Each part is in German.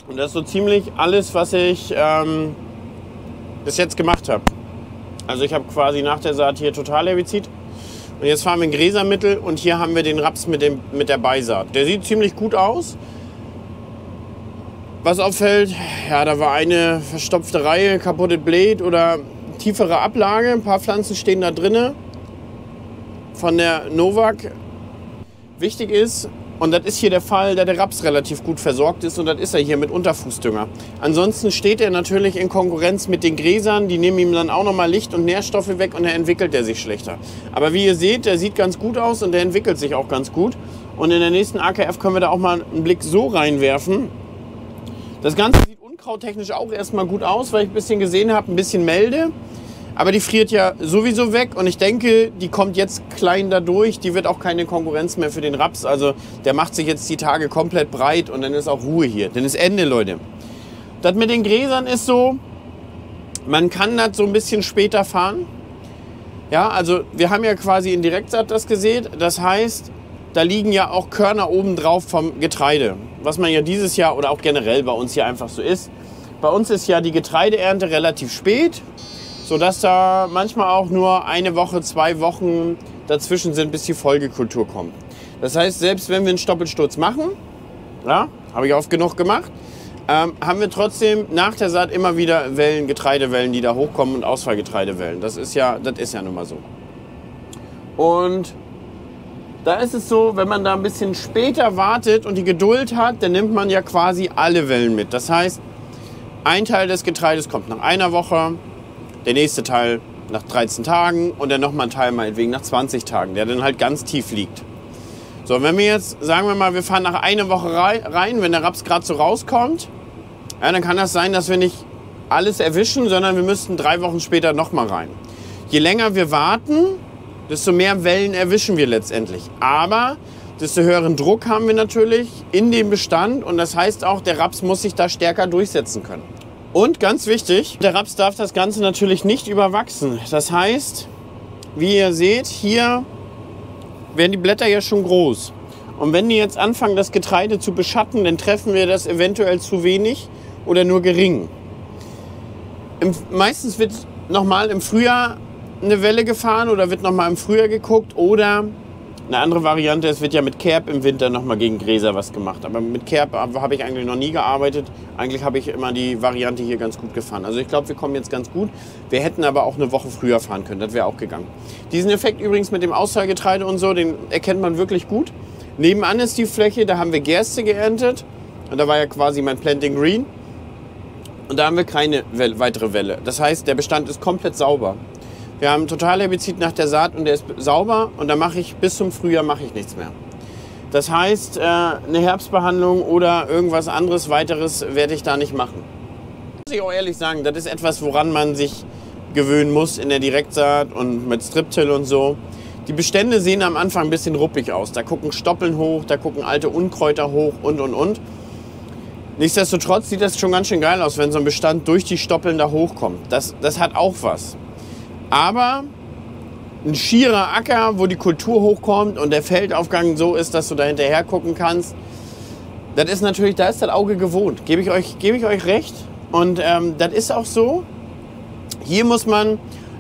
Und das ist so ziemlich alles, was ich bis jetzt gemacht habe. Also ich habe quasi nach der Saat hier Totalherbizid. Und jetzt fahren wir ein Gräsermittel und hier haben wir den Raps mit der Beisaat. Der sieht ziemlich gut aus. Was auffällt, ja, da war eine verstopfte Reihe, kaputtes Blade oder tiefere Ablage. Ein paar Pflanzen stehen da drinne von der Novak. Wichtig ist, und das ist hier der Fall, da der Raps relativ gut versorgt ist und das ist er hier mit Unterfußdünger. Ansonsten steht er natürlich in Konkurrenz mit den Gräsern, die nehmen ihm dann auch nochmal Licht und Nährstoffe weg und dann entwickelt er sich schlechter. Aber wie ihr seht, der sieht ganz gut aus und der entwickelt sich auch ganz gut. Und in der nächsten AKF können wir da auch mal einen Blick so reinwerfen. Das Ganze sieht unkrauttechnisch auch erstmal gut aus, weil ich ein bisschen gesehen habe, ein bisschen Melde. Aber die friert ja sowieso weg und ich denke, die kommt jetzt klein da durch. Die wird auch keine Konkurrenz mehr für den Raps. Also der macht sich jetzt die Tage komplett breit und dann ist auch Ruhe hier. Dann ist Ende, Leute. Das mit den Gräsern ist so, man kann das so ein bisschen später fahren. Ja, also wir haben ja quasi in Direktsaat das gesät. Das heißt, da liegen ja auch Körner oben drauf vom Getreide. Was man ja dieses Jahr oder auch generell bei uns hier einfach so ist. Bei uns ist ja die Getreideernte relativ spät, sodass da manchmal auch nur eine Woche, 2 Wochen dazwischen sind, bis die Folgekultur kommt. Das heißt, selbst wenn wir einen Stoppelsturz machen, ja, habe ich oft genug gemacht, haben wir trotzdem nach der Saat immer wieder Wellen, Getreidewellen, die da hochkommen und Ausfallgetreidewellen. Das ist ja nun mal so. Und da ist es so, wenn man da ein bisschen später wartet und die Geduld hat, dann nimmt man ja quasi alle Wellen mit. Das heißt, ein Teil des Getreides kommt nach einer Woche, der nächste Teil nach 13 Tagen und dann nochmal ein Teil meinetwegen nach 20 Tagen, der dann halt ganz tief liegt. So, wenn wir jetzt, sagen wir mal, wir fahren nach einer Woche rein, wenn der Raps gerade so rauskommt, ja, dann kann das sein, dass wir nicht alles erwischen, sondern wir müssten 3 Wochen später nochmal rein. Je länger wir warten, desto mehr Wellen erwischen wir letztendlich. Aber desto höheren Druck haben wir natürlich in dem Bestand und das heißt auch, der Raps muss sich da stärker durchsetzen können. Und ganz wichtig, der Raps darf das Ganze natürlich nicht überwachsen. Das heißt, wie ihr seht, hier werden die Blätter ja schon groß. Und wenn die jetzt anfangen, das Getreide zu beschatten, dann treffen wir das eventuell zu wenig oder nur gering. Meistens wird nochmal im Frühjahr eine Welle gefahren oder wird nochmal im Frühjahr geguckt oder eine andere Variante, es wird ja mit Kerb im Winter nochmal gegen Gräser was gemacht. Aber mit Kerb habe ich eigentlich noch nie gearbeitet. Eigentlich habe ich immer die Variante hier ganz gut gefahren. Also ich glaube, wir kommen jetzt ganz gut. Wir hätten aber auch eine Woche früher fahren können. Das wäre auch gegangen. Diesen Effekt übrigens mit dem Ausfallgetreide und so, den erkennt man wirklich gut. Nebenan ist die Fläche, da haben wir Gerste geerntet. Und da war ja quasi mein Planting Green. Und da haben wir keine weitere Welle. Das heißt, der Bestand ist komplett sauber. Wir haben Totalherbizid nach der Saat und der ist sauber und da mache ich bis zum Frühjahr nichts mehr. Das heißt, eine Herbstbehandlung oder irgendwas anderes weiteres werde ich da nicht machen. Muss ich auch ehrlich sagen, das ist etwas, woran man sich gewöhnen muss in der Direktsaat und mit Strip-Till und so. Die Bestände sehen am Anfang ein bisschen ruppig aus. Da gucken Stoppeln hoch, da gucken alte Unkräuter hoch und. Nichtsdestotrotz sieht das schon ganz schön geil aus, wenn so ein Bestand durch die Stoppeln da hochkommt. Das hat auch was. Aber ein schierer Acker, wo die Kultur hochkommt und der Feldaufgang so ist, dass du da hinterher gucken kannst, das ist natürlich, da ist das Auge gewohnt. Gebe ich euch recht. Und das ist auch so. Hier muss man,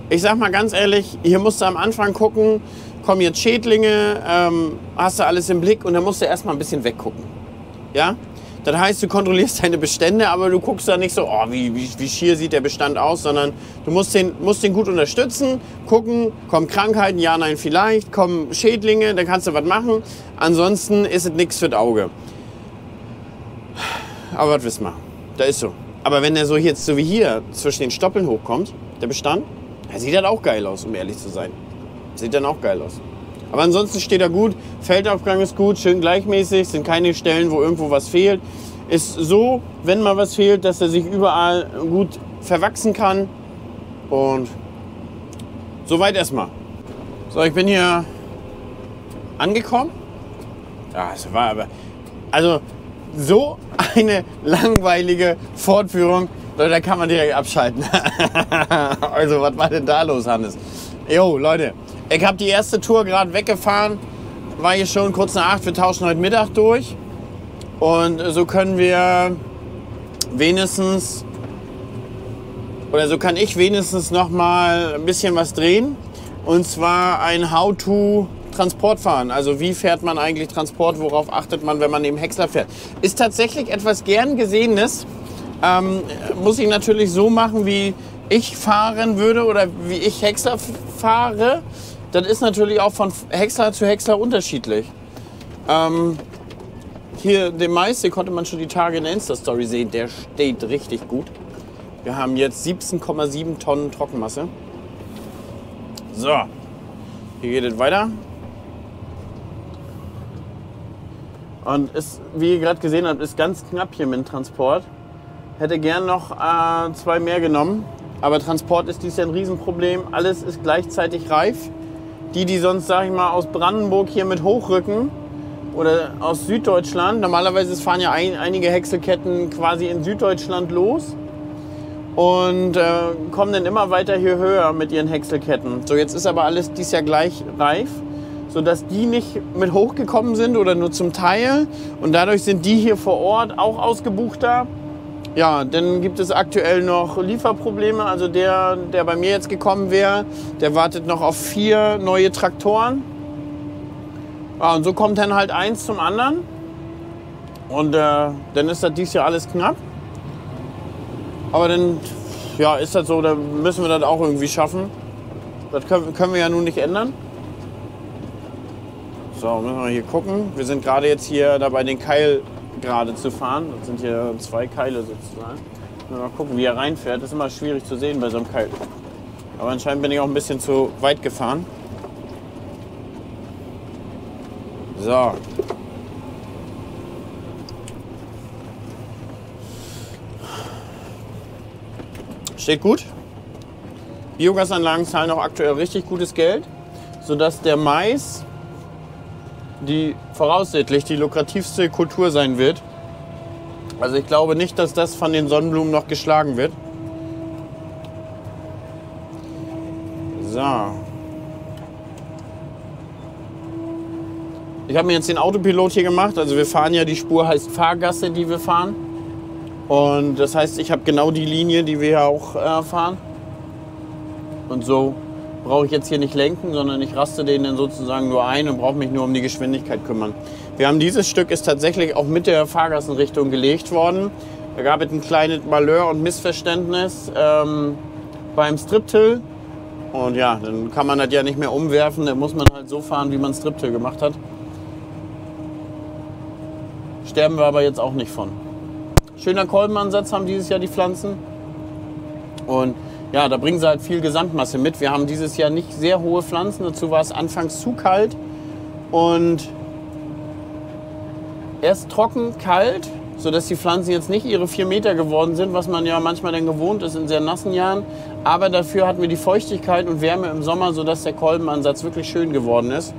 ich sag mal ganz ehrlich, hier musst du am Anfang gucken, kommen jetzt Schädlinge, hast du alles im Blick und dann musst du erstmal ein bisschen weggucken. Ja? Das heißt, du kontrollierst deine Bestände, aber du guckst da nicht so, oh, wie schier sieht der Bestand aus, sondern du musst den gut unterstützen, gucken, kommen Krankheiten, ja, nein, vielleicht, kommen Schädlinge, dann kannst du was machen. Ansonsten ist es nichts für das Auge. Aber was wissen wir, da ist so. Aber wenn der so jetzt so wie hier zwischen den Stoppeln hochkommt, der Bestand, dann sieht das auch geil aus, um ehrlich zu sein. Sieht dann auch geil aus. Aber ansonsten steht er gut, Feldaufgang ist gut, schön gleichmäßig, sind keine Stellen, wo irgendwo was fehlt. Ist so, wenn mal was fehlt, dass er sich überall gut verwachsen kann. Und soweit erstmal. So, ich bin hier angekommen. Ja, es war aber, also so eine langweilige Fortführung, da kann man direkt abschalten. Also, was war denn da los, Hannes? Jo, Leute. Ich habe die erste Tour gerade weggefahren, war hier schon kurz nach 8, wir tauschen heute Mittag durch und so können wir wenigstens, oder so kann ich wenigstens noch mal ein bisschen was drehen. Und zwar ein How-to-Transport fahren. Also wie fährt man eigentlich Transport, worauf achtet man, wenn man eben Häcksler fährt. Ist tatsächlich etwas gern Gesehenes. Muss ich natürlich so machen, wie ich fahren würde oder wie ich Häcksler fahre. Das ist natürlich auch von Häcksler zu Häcksler unterschiedlich. Hier den Mais, den konnte man schon die Tage in der Insta-Story sehen. Der steht richtig gut. Wir haben jetzt 17,7 Tonnen Trockenmasse. So, hier geht es weiter. Und ist, wie ihr gerade gesehen habt, ist ganz knapp hier mit dem Transport. Hätte gern noch 2 mehr genommen. Aber Transport ist dies ja ein Riesenproblem. Alles ist gleichzeitig reif. Die sonst, sag ich mal, aus Brandenburg hier mit hochrücken oder aus Süddeutschland. Normalerweise fahren ja einige Häckselketten quasi in Süddeutschland los und kommen dann immer weiter hier höher mit ihren Häckselketten. So, jetzt ist aber alles dies Jahr gleich reif, sodass die nicht mit hochgekommen sind oder nur zum Teil. Und dadurch sind die hier vor Ort auch ausgebuchter. Ja, dann gibt es aktuell noch Lieferprobleme. Also der bei mir jetzt gekommen wäre, der wartet noch auf 4 neue Traktoren. Ja, und so kommt dann halt eins zum anderen. Und dann ist das dies Jahr alles knapp. Aber dann ja, ist das so, dann müssen wir das auch irgendwie schaffen. Das können wir ja nun nicht ändern. So, müssen wir hier gucken. Wir sind gerade jetzt hier dabei, den Keil gerade zu fahren. Das sind hier 2 Keile sozusagen. Mal gucken, wie er reinfährt. Das ist immer schwierig zu sehen bei so einem Keil. Aber anscheinend bin ich auch ein bisschen zu weit gefahren. So. Steht gut. Biogasanlagen zahlen auch aktuell richtig gutes Geld, sodass der Mais voraussichtlich die lukrativste Kultur sein wird. Also ich glaube nicht, dass das von den Sonnenblumen noch geschlagen wird. So. Ich habe mir jetzt den Autopilot hier gemacht. Also wir fahren ja, die Spur heißt Fahrgasse, die wir fahren. Und das heißt, ich habe genau die Linie, die wir ja auch fahren. Und so brauche ich jetzt hier nicht lenken, sondern ich raste den dann sozusagen nur ein und brauche mich nur um die Geschwindigkeit kümmern. Wir haben dieses Stück ist tatsächlich auch mit der Fahrgassenrichtung gelegt worden. Da gab es ein kleines Malheur und Missverständnis beim Striptill. Und ja, dann kann man das ja nicht mehr umwerfen, dann muss man halt so fahren, wie man Striptill gemacht hat. Sterben wir aber jetzt auch nicht von. Schöner Kolbenansatz haben dieses Jahr die Pflanzen. Und ja, da bringen sie halt viel Gesamtmasse mit. Wir haben dieses Jahr nicht sehr hohe Pflanzen. Dazu war es anfangs zu kalt. Und erst trocken, kalt, sodass die Pflanzen jetzt nicht ihre 4 Meter geworden sind, was man ja manchmal dann gewohnt ist in sehr nassen Jahren. Aber dafür hatten wir die Feuchtigkeit und Wärme im Sommer, sodass der Kolbenansatz wirklich schön geworden ist.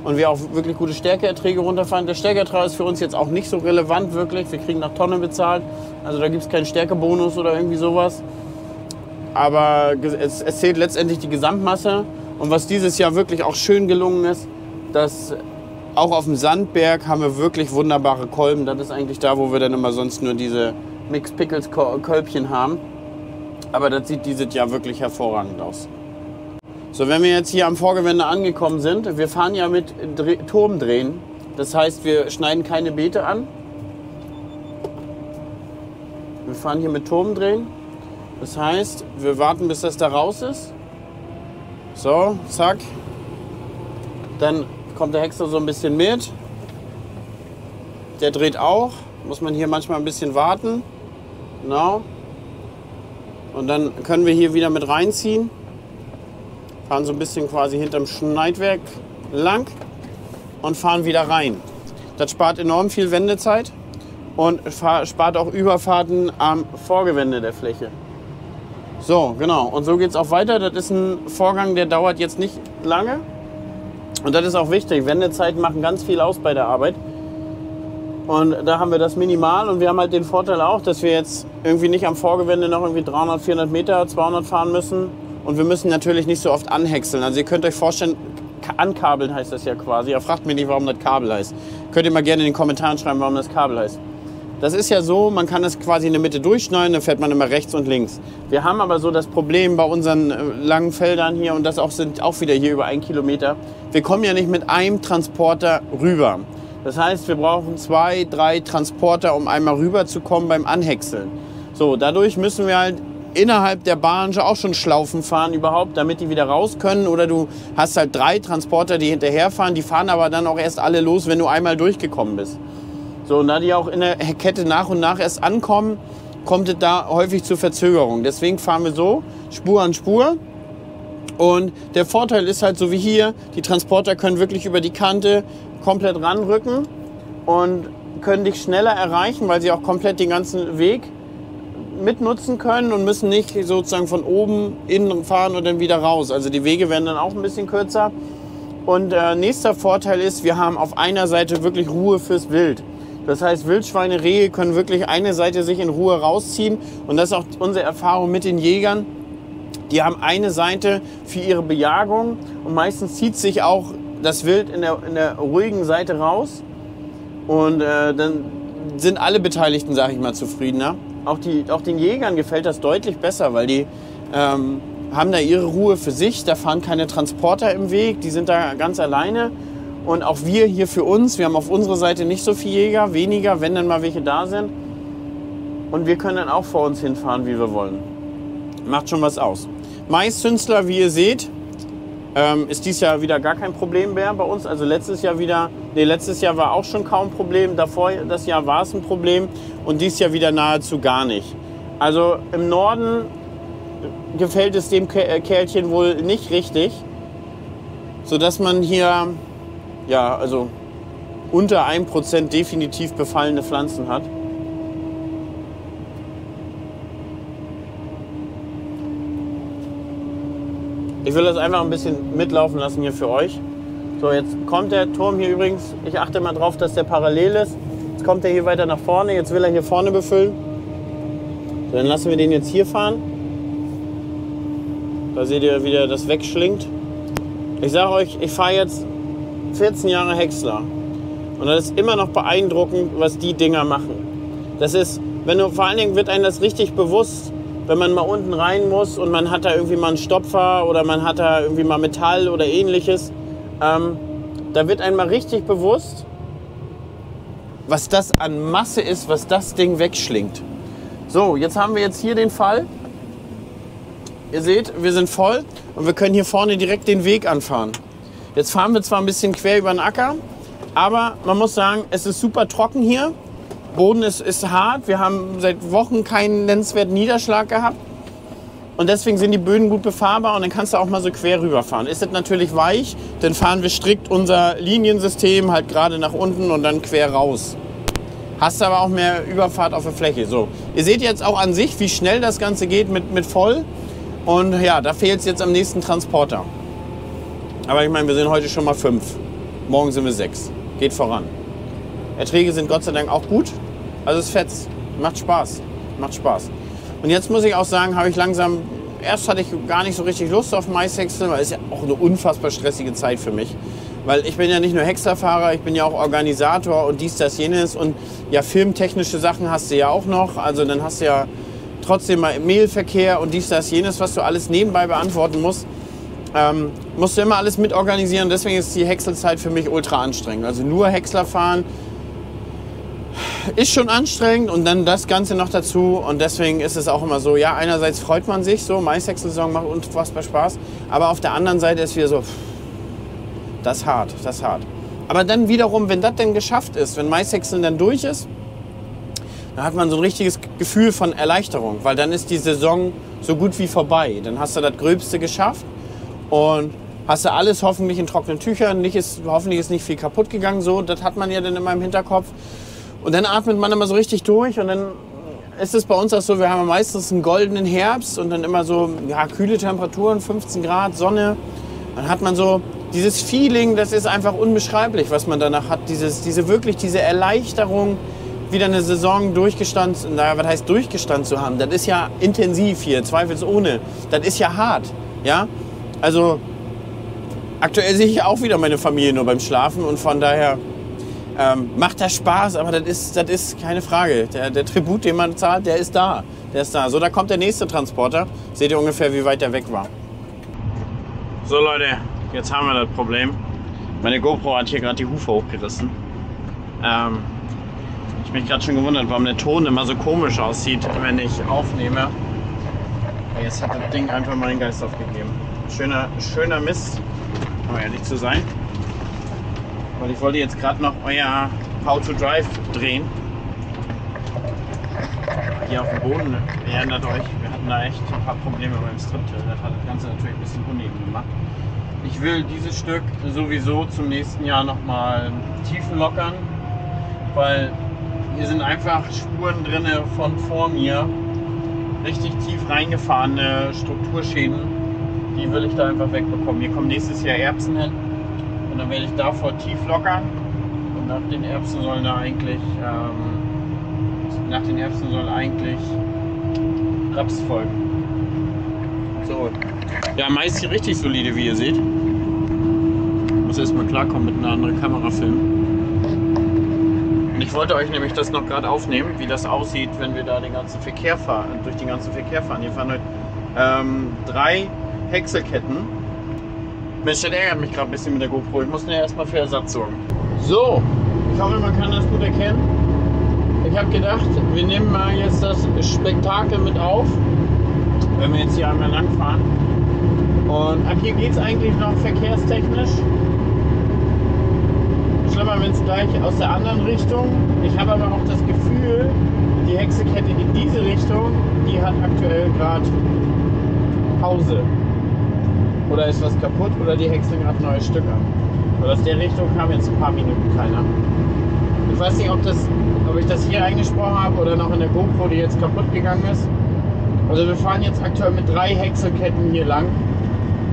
Und wir auch wirklich gute Stärkeerträge runterfahren. Der Stärkeertrag ist für uns jetzt auch nicht so relevant wirklich. Wir kriegen nach Tonne bezahlt. Also da gibt es keinen Stärkebonus oder irgendwie sowas. Aber es zählt letztendlich die Gesamtmasse. Und was dieses Jahr wirklich auch schön gelungen ist, dass auch auf dem Sandberg haben wir wirklich wunderbare Kolben. Das ist eigentlich da, wo wir dann immer sonst nur diese Mixed Pickles Kölbchen haben. Aber das sieht dieses Jahr wirklich hervorragend aus. So, wenn wir jetzt hier am Vorgewende angekommen sind, wir fahren ja mit Turmdrehen. Das heißt, wir schneiden keine Beete an. Wir fahren hier mit Turmdrehen. Das heißt, wir warten, bis das da raus ist. So, zack. Dann kommt der Häcksler so ein bisschen mit. Der dreht auch. Muss man hier manchmal ein bisschen warten. Genau. Und dann können wir hier wieder mit reinziehen. Fahren so ein bisschen quasi hinterm Schneidwerk lang und fahren wieder rein. Das spart enorm viel Wendezeit und spart auch Überfahrten am Vorgewende der Fläche. So, genau. Und so geht es auch weiter. Das ist ein Vorgang, der dauert jetzt nicht lange. Und das ist auch wichtig. Wendezeiten machen ganz viel aus bei der Arbeit. Und da haben wir das minimal. Und wir haben halt den Vorteil auch, dass wir jetzt irgendwie nicht am Vorgewende noch irgendwie 300, 400 Meter, 200 fahren müssen. Und wir müssen natürlich nicht so oft anhäckseln. Also ihr könnt euch vorstellen, ankabeln heißt das ja quasi. Ihr fragt mich nicht, warum das Kabel heißt. Könnt ihr mal gerne in den Kommentaren schreiben, warum das Kabel heißt. Das ist ja so, man kann es quasi in der Mitte durchschneiden, dann fährt man immer rechts und links. Wir haben aber so das Problem bei unseren langen Feldern hier, und das auch sind auch wieder hier über 1 Kilometer, wir kommen ja nicht mit einem Transporter rüber. Das heißt, wir brauchen 2, 3 Transporter, um einmal rüber zu kommen beim Anhäckseln. So, dadurch müssen wir halt innerhalb der Branche auch schon Schlaufen fahren überhaupt, damit die wieder raus können. Oder du hast halt 3 Transporter, die hinterherfahren, die fahren aber dann auch erst alle los, wenn du einmal durchgekommen bist. So, und da die auch in der Kette nach und nach erst ankommen, kommt es da häufig zu Verzögerung. Deswegen fahren wir so, Spur an Spur. Und der Vorteil ist halt so wie hier, die Transporter können wirklich über die Kante komplett ranrücken und können dich schneller erreichen, weil sie auch komplett den ganzen Weg mitnutzen können und müssen nicht sozusagen von oben innen fahren und dann wieder raus. Also die Wege werden dann auch ein bisschen kürzer. Und nächster Vorteil ist, wir haben auf einer Seite wirklich Ruhe fürs Wild. Das heißt, Wildschweine, Rehe können wirklich eine Seite sich in Ruhe rausziehen. Und das ist auch unsere Erfahrung mit den Jägern. Die haben eine Seite für ihre Bejagung und meistens zieht sich auch das Wild in der ruhigen Seite raus. Und dann sind alle Beteiligten, sage ich mal, zufriedener. Auch den Jägern gefällt das deutlich besser, weil die haben da ihre Ruhe für sich. Da fahren keine Transporter im Weg, die sind da ganz alleine. Und auch wir hier für uns, wir haben auf unserer Seite nicht so viele Jäger, weniger, wenn dann mal welche da sind. Und wir können dann auch vor uns hinfahren, wie wir wollen. Macht schon was aus. Maiszünsler, wie ihr seht, ist dieses Jahr wieder gar kein Problem mehr bei uns. Also letztes Jahr war auch schon kaum ein Problem. Davor, das Jahr war es ein Problem und dieses Jahr wieder nahezu gar nicht. Also im Norden gefällt es dem Kerlchen wohl nicht richtig, sodass man hier ja, also unter 1% definitiv befallene Pflanzen hat. Ich will das einfach ein bisschen mitlaufen lassen hier für euch. So, jetzt kommt der Turm hier übrigens. Ich achte mal drauf, dass der parallel ist. Jetzt kommt er hier weiter nach vorne. Jetzt will er hier vorne befüllen. So, dann lassen wir den jetzt hier fahren. Da seht ihr, wie der das wegschlingt. Ich sage euch, ich fahre jetzt 14 Jahre Häcksler. Und das ist immer noch beeindruckend, was die Dinger machen. Das ist, vor allen Dingen wird einem das richtig bewusst, wenn man mal unten rein muss und man hat da irgendwie mal einen Stopfer oder man hat da irgendwie mal Metall oder ähnliches. Da wird einem mal richtig bewusst, was das an Masse ist, was das Ding wegschlingt. So, jetzt haben wir jetzt hier den Fall. Ihr seht, wir sind voll und wir können hier vorne direkt den Weg anfahren. Jetzt fahren wir zwar ein bisschen quer über den Acker, aber man muss sagen, es ist super trocken hier. Boden ist hart. Wir haben seit Wochen keinen nennenswerten Niederschlag gehabt. Und deswegen sind die Böden gut befahrbar und dann kannst du auch mal so quer rüberfahren. Ist es natürlich weich, dann fahren wir strikt unser Liniensystem halt gerade nach unten und dann quer raus. Hast aber auch mehr Überfahrt auf der Fläche. So. Ihr seht jetzt auch an sich, wie schnell das Ganze geht mit voll. Und ja, da fehlt es jetzt am nächsten Transporter. Aber ich meine, wir sind heute schon mal 5. Morgen sind wir 6. Geht voran. Erträge sind Gott sei Dank auch gut. Also es fetzt. Macht Spaß. Macht Spaß. Und jetzt muss ich auch sagen, habe ich langsam... Erst hatte ich gar nicht so richtig Lust auf Maishäckseln, weil es ja auch eine unfassbar stressige Zeit für mich. Weil ich bin ja nicht nur Häckslerfahrer, ich bin ja auch Organisator und dies, das, jenes. Und ja, filmtechnische Sachen hast du ja auch noch. Also dann hast du ja trotzdem mal Mailverkehr und dies, das, jenes, was du alles nebenbei beantworten musst. Musst du immer alles mitorganisieren. Deswegen ist die Häckselzeit für mich ultra anstrengend. Also nur Häcksler fahren ist schon anstrengend und dann das Ganze noch dazu. Und deswegen ist es auch immer so, ja, einerseits freut man sich so, Maishäckselsaison macht unfassbar Spaß. Aber auf der anderen Seite ist wieder so, das ist hart, das ist hart. Aber dann wiederum, wenn das denn geschafft ist, wenn Maishäckseln dann durch ist, dann hat man so ein richtiges Gefühl von Erleichterung. Weil dann ist die Saison so gut wie vorbei. Dann hast du das Gröbste geschafft und hast du alles hoffentlich in trockenen Tüchern. Hoffentlich ist nicht viel kaputt gegangen. So, das hat man ja dann immer im Hinterkopf. Und dann atmet man immer so richtig durch und dann ist es bei uns auch so, wir haben meistens einen goldenen Herbst und dann immer so ja, kühle Temperaturen, 15 Grad, Sonne. Dann hat man so dieses Feeling, das ist einfach unbeschreiblich, was man danach hat. Diese Erleichterung, wieder eine Saison durchgestanden, was heißt durchgestanden zu haben. Das ist ja intensiv hier, zweifelsohne. Das ist ja hart, ja. Also aktuell sehe ich auch wieder meine Familie nur beim Schlafen und von daher Macht das Spaß, aber das ist keine Frage. Der Tribut, den man zahlt, der ist da. Der ist da. So, da kommt der nächste Transporter. Seht ihr ungefähr, wie weit der weg war. So Leute, jetzt haben wir das Problem. Meine GoPro hat hier gerade die Hufe hochgerissen. Ich mich gerade schon gewundert, warum der Ton immer so komisch aussieht, wenn ich aufnehme. Jetzt hat das Ding einfach mal den Geist aufgegeben. Schöner Mist, um ehrlich zu sein. Weil ich wollte jetzt gerade noch euer How to Drive drehen. Hier auf dem Boden, ihr erinnert euch, wir hatten da echt ein paar Probleme beim Striptill. Das hat das Ganze natürlich ein bisschen uneben gemacht. Ich will dieses Stück sowieso zum nächsten Jahr nochmal Tiefen lockern, weil hier sind einfach Spuren drin von vor mir. Richtig tief reingefahrene Strukturschäden, die will ich da einfach wegbekommen. Hier kommen nächstes Jahr Erbsen hin und dann werde ich davor tief lockern und nach den Erbsen sollen eigentlich Raps folgen. So, ja, meist hier richtig solide, wie ihr seht. Ich muss erstmal klarkommen mit einer anderen Kamera filmen. Und ich wollte euch nämlich das noch gerade aufnehmen, wie das aussieht, wenn wir da den ganzen Verkehr fahren, durch den ganzen Verkehr fahren. Hier fahren heute 3 Häckselketten. Mensch, das ärgert mich gerade ein bisschen mit der GoPro. Ich muss mir erstmal für Ersatz sorgen. So, ich hoffe, man kann das gut erkennen. Ich habe gedacht, wir nehmen mal jetzt das Spektakel mit auf, wenn wir jetzt hier einmal lang fahren. Und ab hier geht es eigentlich noch verkehrstechnisch. Schlimmer, wenn es gleich aus der anderen Richtung. Ich habe aber auch das Gefühl, die Häckselkette in diese Richtung, die hat aktuell gerade Pause. Oder ist was kaputt oder die häckseln gerade neue Stück an. Weil aus der Richtung kam jetzt ein paar Minuten keiner. Ich weiß nicht, ob ich das hier eingesprochen habe oder noch in der GoPro, die jetzt kaputt gegangen ist. Also wir fahren jetzt aktuell mit 3 Häckselketten hier lang.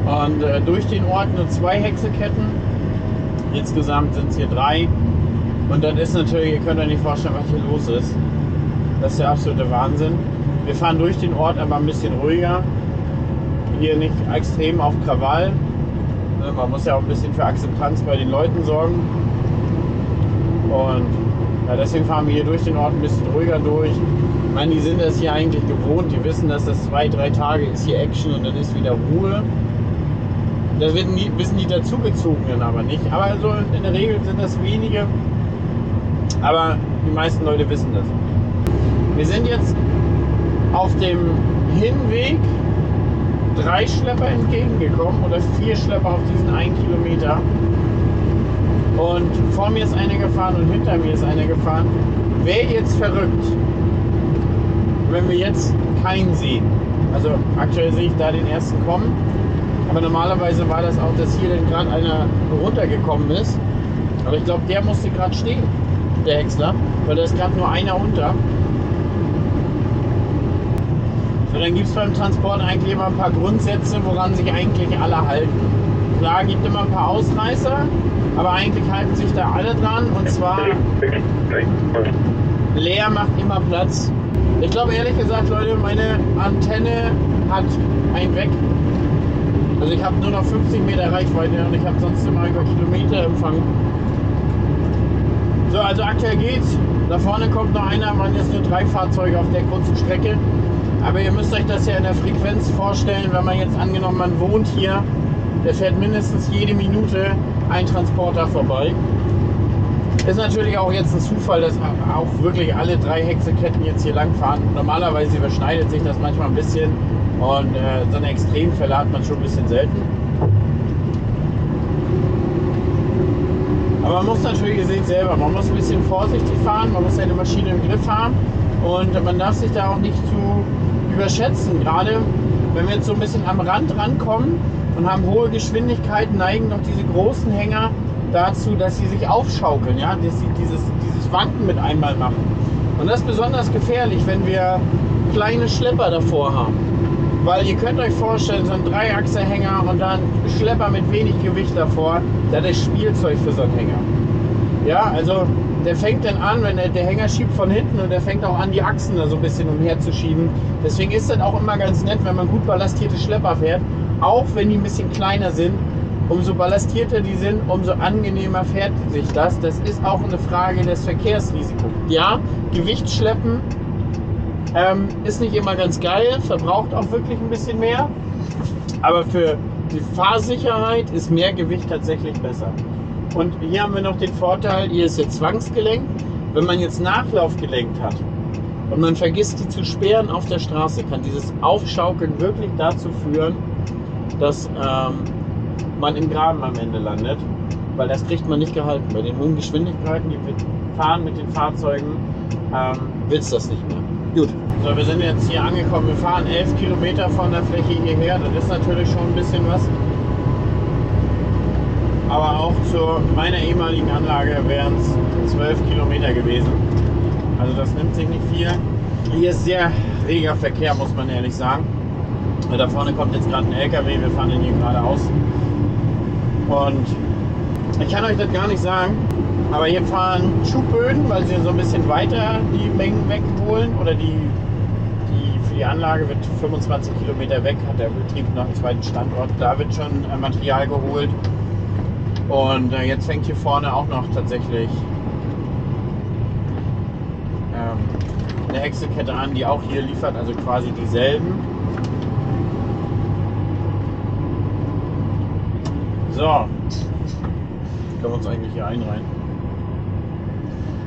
Und durch den Ort nur 2 Häckselketten. Insgesamt sind es hier 3. Und das ist natürlich, ihr könnt euch nicht vorstellen, was hier los ist. Das ist der absolute Wahnsinn. Wir fahren durch den Ort, aber ein bisschen ruhiger. Hier nicht extrem auf Krawall. Man muss ja auch ein bisschen für Akzeptanz bei den Leuten sorgen. Und ja, deswegen fahren wir hier durch den Ort ein bisschen ruhiger durch. Ich meine, die sind das hier eigentlich gewohnt. Die wissen, dass das 2-3 Tage ist hier Action und dann ist wieder Ruhe. Das wissen die Dazugezogenen aber nicht. Aber also in der Regel sind das wenige. Aber die meisten Leute wissen das. Wir sind jetzt auf dem Hinweg 3 Schlepper entgegengekommen oder 4 Schlepper auf diesen 1 Kilometer. Und vor mir ist einer gefahren und hinter mir ist einer gefahren. Wäre jetzt verrückt, wenn wir jetzt keinen sehen. Also aktuell sehe ich da den ersten kommen. Aber normalerweise war das auch, dass hier dann gerade einer runtergekommen ist. Aber ich glaube, der musste gerade stehen, der Häcksler, weil da ist gerade nur einer unter. So, dann gibt es beim Transport eigentlich immer ein paar Grundsätze, woran sich eigentlich alle halten. Klar, gibt immer ein paar Ausreißer, aber eigentlich halten sich da alle dran. Und zwar, leer macht immer Platz. Ich glaube ehrlich gesagt, Leute, meine Antenne hat einen weg. Also ich habe nur noch 50 Meter Reichweite und ich habe sonst immer über Kilometer Empfang. So, also aktuell geht's. Da vorne kommt noch einer, waren jetzt nur 3 Fahrzeuge auf der kurzen Strecke. Aber ihr müsst euch das ja in der Frequenz vorstellen, wenn man jetzt angenommen, man wohnt hier, der fährt mindestens jede Minute ein Transporter vorbei. Ist natürlich auch jetzt ein Zufall, dass auch wirklich alle 3 Häckselketten jetzt hier lang fahren. Normalerweise überschneidet sich das manchmal ein bisschen. Und so eine Extremfälle hat man schon ein bisschen selten. Aber man muss natürlich, ihr seht selber, man muss ein bisschen vorsichtig fahren, man muss seine Maschine im Griff haben und man darf sich da auch nicht zu überschätzen. Gerade wenn wir jetzt so ein bisschen am Rand rankommen und haben hohe Geschwindigkeiten, neigen doch diese großen Hänger dazu, dass sie sich aufschaukeln, ja? Dass sie dieses Wanken mit einmal machen. Und das ist besonders gefährlich, wenn wir kleine Schlepper davor haben. Weil ihr könnt euch vorstellen, so ein Dreiachser-Hänger und dann Schlepper mit wenig Gewicht davor, das ist Spielzeug für so einen Hänger. Ja, also der fängt dann an, wenn der Hänger schiebt von hinten und der fängt auch an, die Achsen da so ein bisschen umherzuschieben. Deswegen ist das auch immer ganz nett, wenn man gut ballastierte Schlepper fährt, auch wenn die ein bisschen kleiner sind Umso ballastierter die sind, umso angenehmer fährt sich das. Das ist auch eine Frage des Verkehrsrisikos. Ja, Gewicht schleppen ist nicht immer ganz geil, verbraucht auch wirklich ein bisschen mehr. Aber für die Fahrsicherheit ist mehr Gewicht tatsächlich besser. Und hier haben wir noch den Vorteil, hier ist jetzt zwangsgelenkt. Wenn man jetzt Nachlauf gelenkt hat und man vergisst, die zu sperren auf der Straße, kann dieses Aufschaukeln wirklich dazu führen, dass man im Graben am Ende landet. Weil das kriegt man nicht gehalten. Bei den hohen Geschwindigkeiten, die wir fahren mit den Fahrzeugen, will es das nicht mehr. Gut, so, wir sind jetzt hier angekommen. Wir fahren 11 Kilometer von der Fläche hierher. Das ist natürlich schon ein bisschen was. Aber auch zu meiner ehemaligen Anlage wären es 12 Kilometer gewesen. Also das nimmt sich nicht viel. Hier ist sehr reger Verkehr, muss man ehrlich sagen. Da vorne kommt jetzt gerade ein LKW. Wir fahren den hier geradeaus. Und ich kann euch das gar nicht sagen. Aber hier fahren Schubböden, weil sie so ein bisschen weiter die Mengen wegholen. Oder für die Anlage wird 25 Kilometer weg, hat der Betrieb noch einen zweiten Standort. Da wird schon Material geholt. Und jetzt fängt hier vorne auch noch tatsächlich eine Häckselkette an, die auch hier liefert, also quasi dieselben. So, können wir uns eigentlich hier einreihen.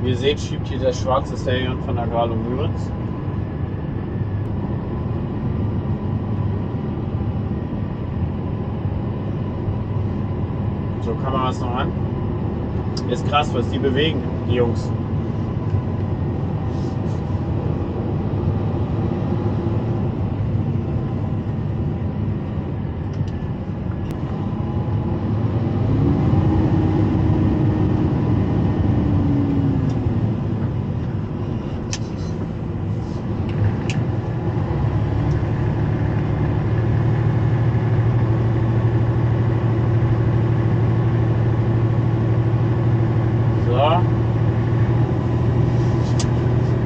Wie ihr seht, schiebt hier der schwarze Stallion von Agralo Müritz. So, Kamera ist noch an. Ist krass, was die bewegen, die Jungs.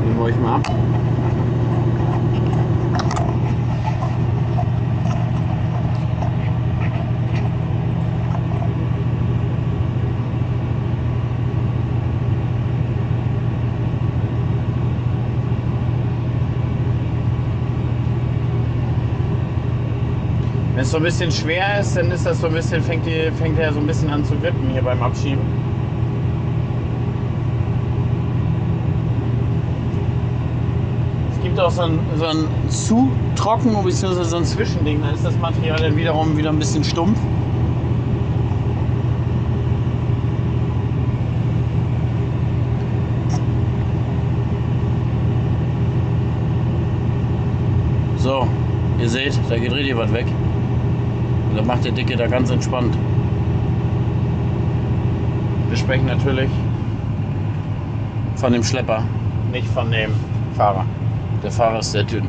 Den hole ich mal ab. Wenn es so ein bisschen schwer ist, dann ist das so ein bisschen, fängt er so ein bisschen an zu wippen hier beim Abschieben. Es gibt auch so ein zu trocken bzw. so ein Zwischending, dann ist das Material dann wiederum wieder ein bisschen stumpf. So, ihr seht, da geht richtig was weg. Und das macht der Dicke da ganz entspannt. Wir sprechen natürlich von dem Schlepper, nicht von dem Fahrer. Der Fahrer ist sehr dünn.